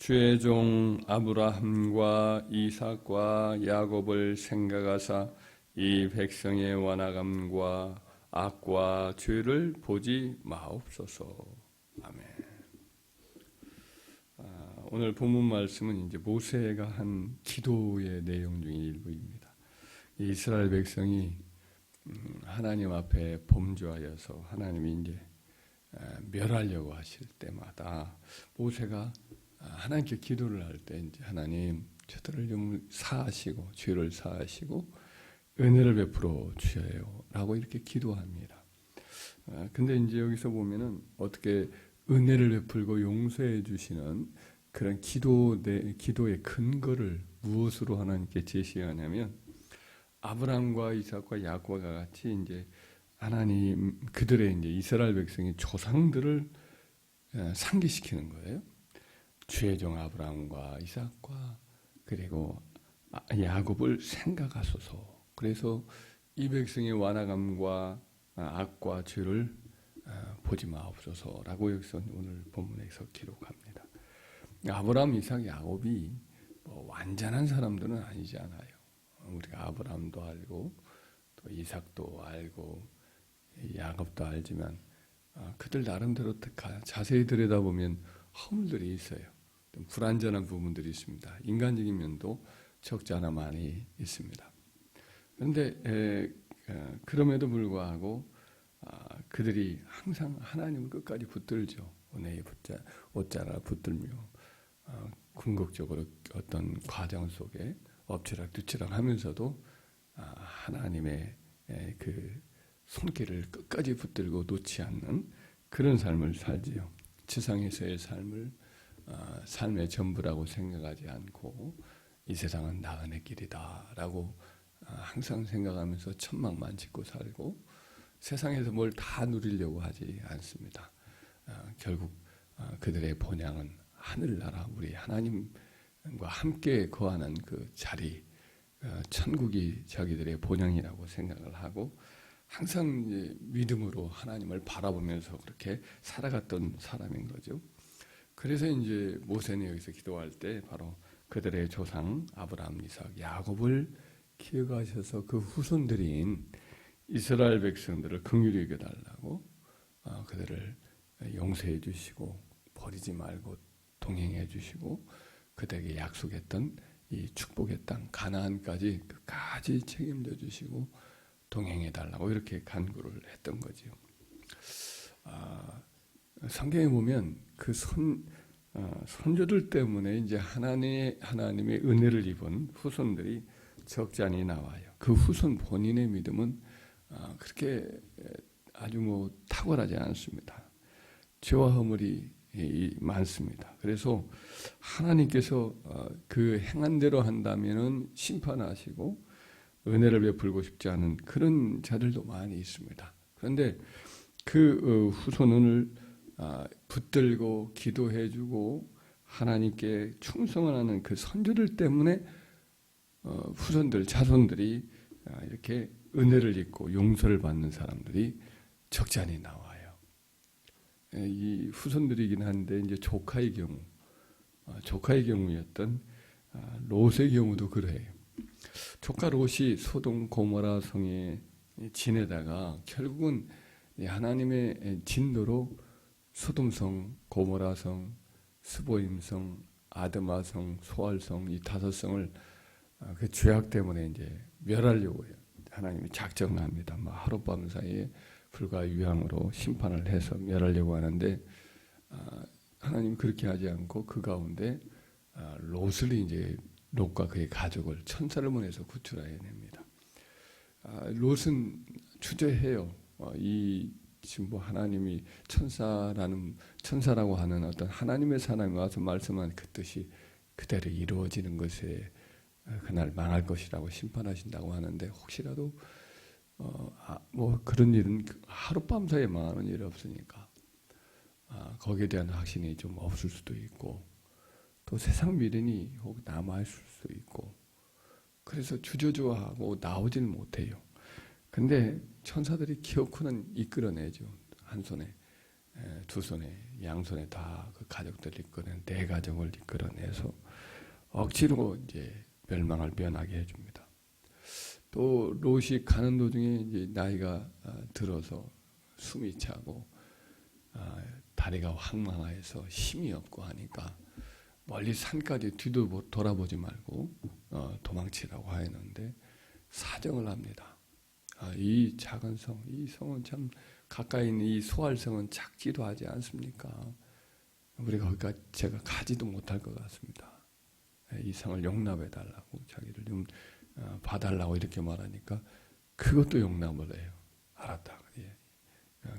주의 종 아브라함과 이삭과 야곱을 생각하사 이 백성의 완악함과 악과 죄를 보지 마옵소서. 아멘. 오늘 본문 말씀은 이제 모세가 한 기도의 내용 중의 일부입니다. 이스라엘 백성이 하나님 앞에 범죄하여서 하나님이 이제 멸하려고 하실 때마다 모세가 하나님께 기도를 할 때 이제 하나님 저들을 좀 사하시고 죄를 사하시고 은혜를 베풀어 주셔요라고 이렇게 기도합니다. 근데 이제 여기서 보면은 어떻게 은혜를 베풀고 용서해 주시는 그런 기도의 근거를 무엇으로 하나님께 제시하냐면 아브라함과 이삭과 야곱과 같이 이제 하나님 그들의 이제 이스라엘 백성의 조상들을 상기시키는 거예요. 주의 종 아브라함과 이삭과 그리고 야곱을 생각하소서. 그래서 이 백성의 완악함과 악과 죄를 보지 마옵소서라고 여기서 오늘 본문에서 기록합니다. 아브라함, 이삭, 야곱이 뭐 완전한 사람들은 아니잖아요. 우리가 아브라함도 알고 또 이삭도 알고 야곱도 알지만 그들 나름대로 자세히 들여다보면 허물들이 있어요. 좀 불완전한 부분들이 있습니다. 인간적인 면도 적지 않아 많이 있습니다. 그런데 그럼에도 불구하고 그들이 항상 하나님을 끝까지 붙들죠. 은혜의 옷자라 붙들며 궁극적으로 어떤 과정 속에 엎치락뒤치락 하면서도 하나님의 그 손길을 끝까지 붙들고 놓지 않는 그런 삶을 살지요. 지상에서의 삶의 전부라고 생각하지 않고 이 세상은 나은의 길이다라고 항상 생각하면서 천막만 짓고 살고 세상에서 뭘 다 누리려고 하지 않습니다. 결국 그들의 본향은 하늘나라 우리 하나님과 함께 거하는 그 자리 천국이 자기들의 본향이라고 생각을 하고 항상 이제 믿음으로 하나님을 바라보면서 그렇게 살아갔던 사람인 거죠. 그래서 이제 모세는 여기서 기도할 때 바로 그들의 조상 아브라함, 이삭, 야곱을 기억하셔서 그 후손들인 이스라엘 백성들을 긍휼히 여겨달라고 그들을 용서해 주시고 버리지 말고 동행해 주시고 그들에게 약속했던 이 축복의 땅 가나안까지 끝까지 책임져 주시고 동행해 달라고 이렇게 간구를 했던 거죠. 성경에 보면 그 선조들 때문에 이제 하나님의 은혜를 입은 후손들이 적지 않이 나와요. 그 후손 본인의 믿음은 그렇게 아주 뭐 탁월하지 않습니다. 죄와 허물이 많습니다. 그래서 하나님께서 그 행한 대로 한다면은 심판하시고 은혜를 베풀고 싶지 않은 그런 자들도 많이 있습니다. 그런데 그 후손을 붙들고 기도해주고 하나님께 충성하는 그 선조들 때문에 후손들, 자손들이 이렇게 은혜를 입고 용서를 받는 사람들이 적지 않이 나와요. 이 후손들이긴 한데 이제 조카의 경우였던 롯의 경우도 그래요. 조카 롯이 소돔 고모라 성에 지내다가 결국은 하나님의 진노로 소돔성, 고모라성, 스보임성, 아드마성, 소알성 이 5성을 그 죄악 때문에 이제 멸하려고 해요. 하나님이 작정합니다. 하룻밤 사이에 불과 유황으로 심판을 해서 멸하려고 하는데 하나님 그렇게 하지 않고 그 가운데 롯을 이제 롯과 그의 가족을 천사를 보내서 구출하여 냅니다. 롯은 주저해요. 지금 뭐 하나님이 천사라고 하는 어떤 하나님의 사람이 와서 말씀한 그 뜻이 그대로 이루어지는 것에 그날 망할 것이라고 심판하신다고 하는데 혹시라도 뭐 그런 일은 하룻밤 사이에 망하는 일이 없으니까 거기에 대한 확신이 좀 없을 수도 있고 또 세상 미련이 혹 남아있을 수 있고 그래서 주저주저하고 나오지는 못해요. 근데 천사들이 기어코는 이끌어내죠. 한 손에 두 손에 양손에 다 그 가족들을 이끌어낸 네 가족을 이끌어내서 억지로 이제 멸망을 면하게 해줍니다. 또 롯이 가는 도중에 이제 나이가 들어서 숨이 차고 다리가 황망해서 힘이 없고 하니까 멀리 산까지 뒤도 돌아보지 말고 도망치라고 하였는데 사정을 합니다. 이 작은 성, 이 성은 참 가까이 있는 이 소알성은 작지도 하지 않습니까? 우리가 거기까지 제가 가지도 못할 것 같습니다. 이 성을 용납해 달라고 자기를 좀 봐달라고 이렇게 말하니까 그것도 용납을 해요. 알았다. 예.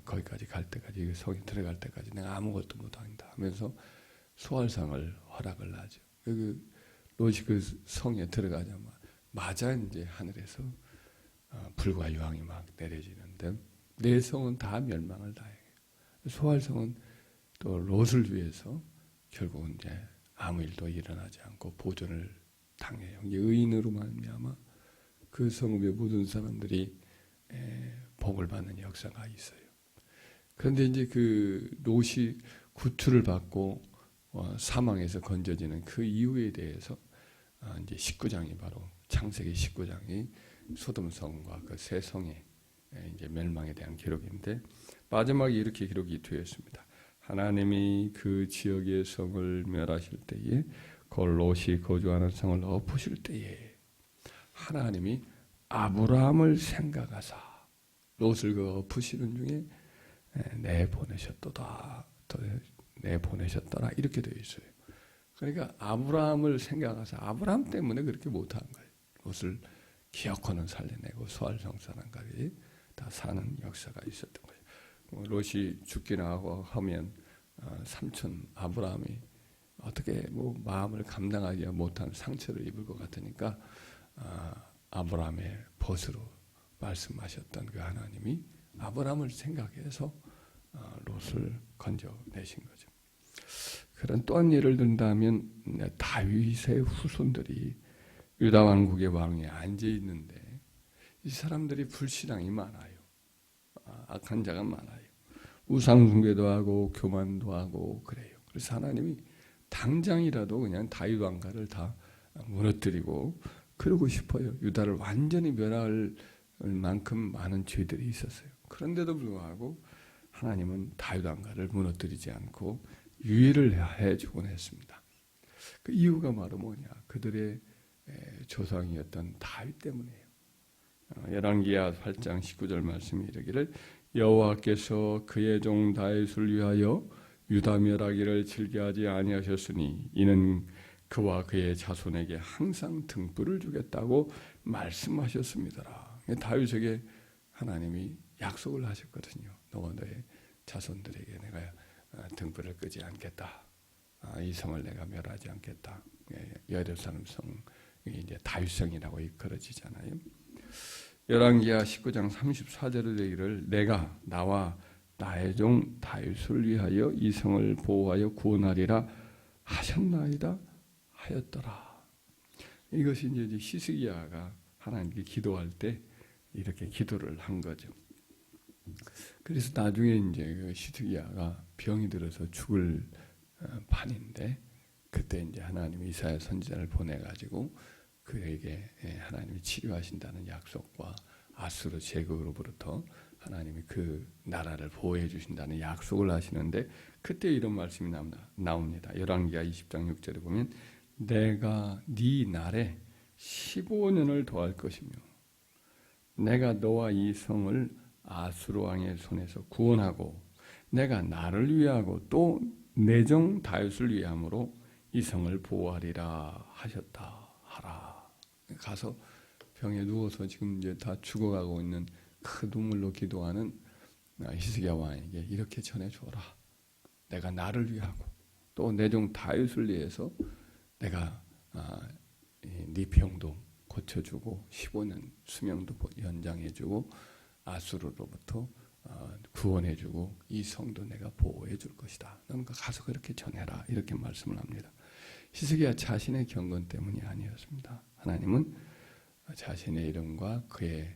거기까지 갈 때까지 이 성에 들어갈 때까지 내가 아무것도 못한다 하면서 소알성을 허락을 하죠. 그 롯이 그 성에 들어가자마자 이제 하늘에서 불과 유황이 막 내려지는데 네 성은 다 멸망을 당해요. 소알성은 또 롯을 위해서 결국은 이제 아무 일도 일어나지 않고 보존을 당해요. 이게 의인으로 말미암아 그 성읍의 모든 사람들이 복을 받는 역사가 있어요. 그런데 이제 그 롯이 구출을 받고 사망에서 건져지는 그 이유에 대해서 이제 19장이 바로 창세기 19장이 소돔성과 그 세 성의 이제 멸망에 대한 기록인데 마지막에 이렇게 기록이 되어 있습니다. 하나님이 그 지역의 성을 멸하실 때에 그 롯이 거주하는 성을 엎으실 때에 하나님이 아브라함을 생각하사 롯을 그 엎으시는 중에 내보내셨더라 이렇게 되어 있어요. 그러니까 아브라함을 생각하사 아브라함 때문에 그렇게 못한 거예요. 롯을 기어코는 살려내고 소알성 사람까지 다 사는 역사가 있었던 거예요. 롯이 죽기나 하면 삼촌 아브라함이 어떻게 뭐 마음을 감당하지 못한 상처를 입을 것 같으니까 아브라함의 벗으로 말씀하셨던 그 하나님이 아브라함을 생각해서 롯을 건져내신 거죠. 그런 또 한 예를 든다면 다윗의 후손들이 유다 왕국의 왕에 앉아 있는데 이 사람들이 불신앙이 많아요. 악한 자가 많아요. 우상 숭배도 하고 교만도 하고 그래요. 그래서 하나님이 당장이라도 그냥 다윗 왕가를 다 무너뜨리고 그러고 싶어요. 유다를 완전히 멸할 만큼 많은 죄들이 있었어요. 그런데도 불구하고 하나님은 다윗 왕가를 무너뜨리지 않고 유예를 해주곤 했습니다. 그 이유가 바로 뭐냐? 그들의 조상이었던 다윗 때문이에요. 열왕기하 8장 19절 말씀이 이르기를 여호와께서 그의 종 다윗을 위하여 유다 멸하기를 즐겨하지 아니하셨으니 이는 그와 그의 자손에게 항상 등불을 주겠다고 말씀하셨습니다라. 다윗에게 하나님이 약속을 하셨거든요. 너와 너의 자손들에게 내가 등불을 끄지 않겠다. 이 성을 내가 멸하지 않겠다. 예루살렘 성이 이제 다윗성이라고 일컬어지잖아요. 열왕기하 19장 34절의 얘기를 내가 나와 나의 종 다윗을 위하여 이 성을 보호하여 구원하리라 하셨나이다 하였더라. 이것이 이제 히스기야가 하나님께 기도할 때 이렇게 기도를 한 거죠. 그래서 나중에 이제 그 히스기야가 병이 들어서 죽을 판인데 그때 이제 하나님이 이사야 선지자를 보내가지고 그에게 하나님이 치료하신다는 약속과 아수르 제국으로부터 하나님이 그 나라를 보호해 주신다는 약속을 하시는데 그때 이런 말씀이 나옵니다. 열왕기하 20장 6절에 보면 내가 네 날에 15년을 더할 것이며 내가 너와 이 성을 아수르 왕의 손에서 구원하고 내가 나를 위하고 또 내 종 다윗을 위함으로 이 성을 보호하리라 하셨다 하라. 가서 병에 누워서 지금 이제 다 죽어가고 있는 큰 눈물로 기도하는 히스기야 왕에게 이렇게 전해주어라. 내가 나를 위하고 또 내 종 다윗을 위해서 내가 네 병도 고쳐주고 15년 수명도 연장해주고 아수르로부터 구원해주고 이 성도 내가 보호해줄 것이다. 너는 가서 그렇게 전해라. 이렇게 말씀을 합니다. 히스기야 자신의 경건 때문이 아니었습니다. 하나님은 자신의 이름과 그의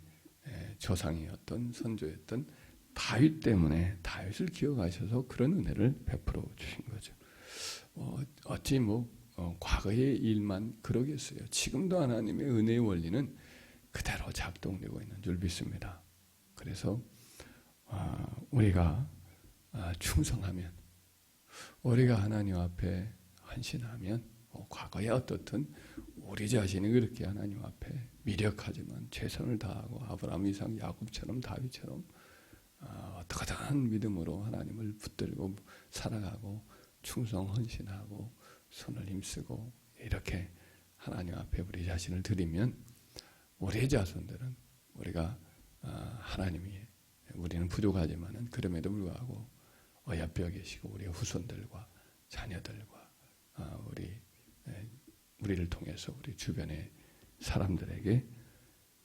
조상이었던 선조였던 다윗 때문에 다윗을 기억하셔서 그런 은혜를 베풀어 주신 거죠. 어찌 과거의 일만 그러겠어요. 지금도 하나님의 은혜의 원리는 그대로 작동되고 있는 줄 믿습니다. 그래서 우리가 충성하면, 우리가 하나님 앞에 헌신하면, 과거에 어떻든 우리 자신이 그렇게 하나님 앞에 미력하지만 최선을 다하고 아브라함, 이삭, 야곱처럼 다윗처럼 어떠한 믿음으로 하나님을 붙들고 살아가고 충성 헌신하고 손을 힘쓰고 이렇게 하나님 앞에 우리 자신을 드리면 우리의 자손들은 우리가 하나님이 우리는 부족하지만은 그럼에도 불구하고 어여삐어 계시고 우리의 후손들과 자녀들과 우리를 통해서 우리 주변의 사람들에게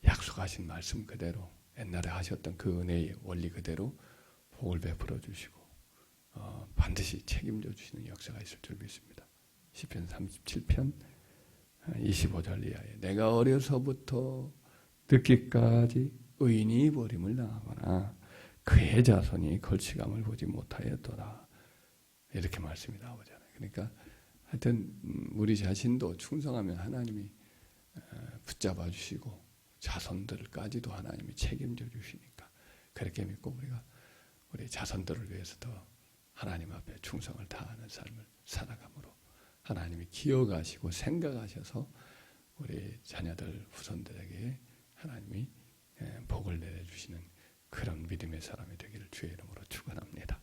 약속하신 말씀 그대로 옛날에 하셨던 그 은혜의 원리 그대로 복을 베풀어 주시고 반드시 책임져 주시는 역사가 있을 줄 믿습니다. 시편 37편 25절 이하에 내가 어려서부터 늦기까지 의인이 버림을 당하거나 그의 자손이 걸치감을 보지 못하였더라. 이렇게 말씀이 나오잖아요. 그러니까 하여튼 우리 자신도 충성하면 하나님이 붙잡아 주시고 자손들까지도 하나님이 책임져 주시니까 그렇게 믿고 우리가 우리 자손들을 위해서 더 하나님 앞에 충성을 다하는 삶을 살아감으로 하나님이 기억하시고 생각하셔서 우리 자녀들 후손들에게 하나님이 복을 내려주시는 그런 믿음의 사람이 되기를 주의 이름으로 축원합니다.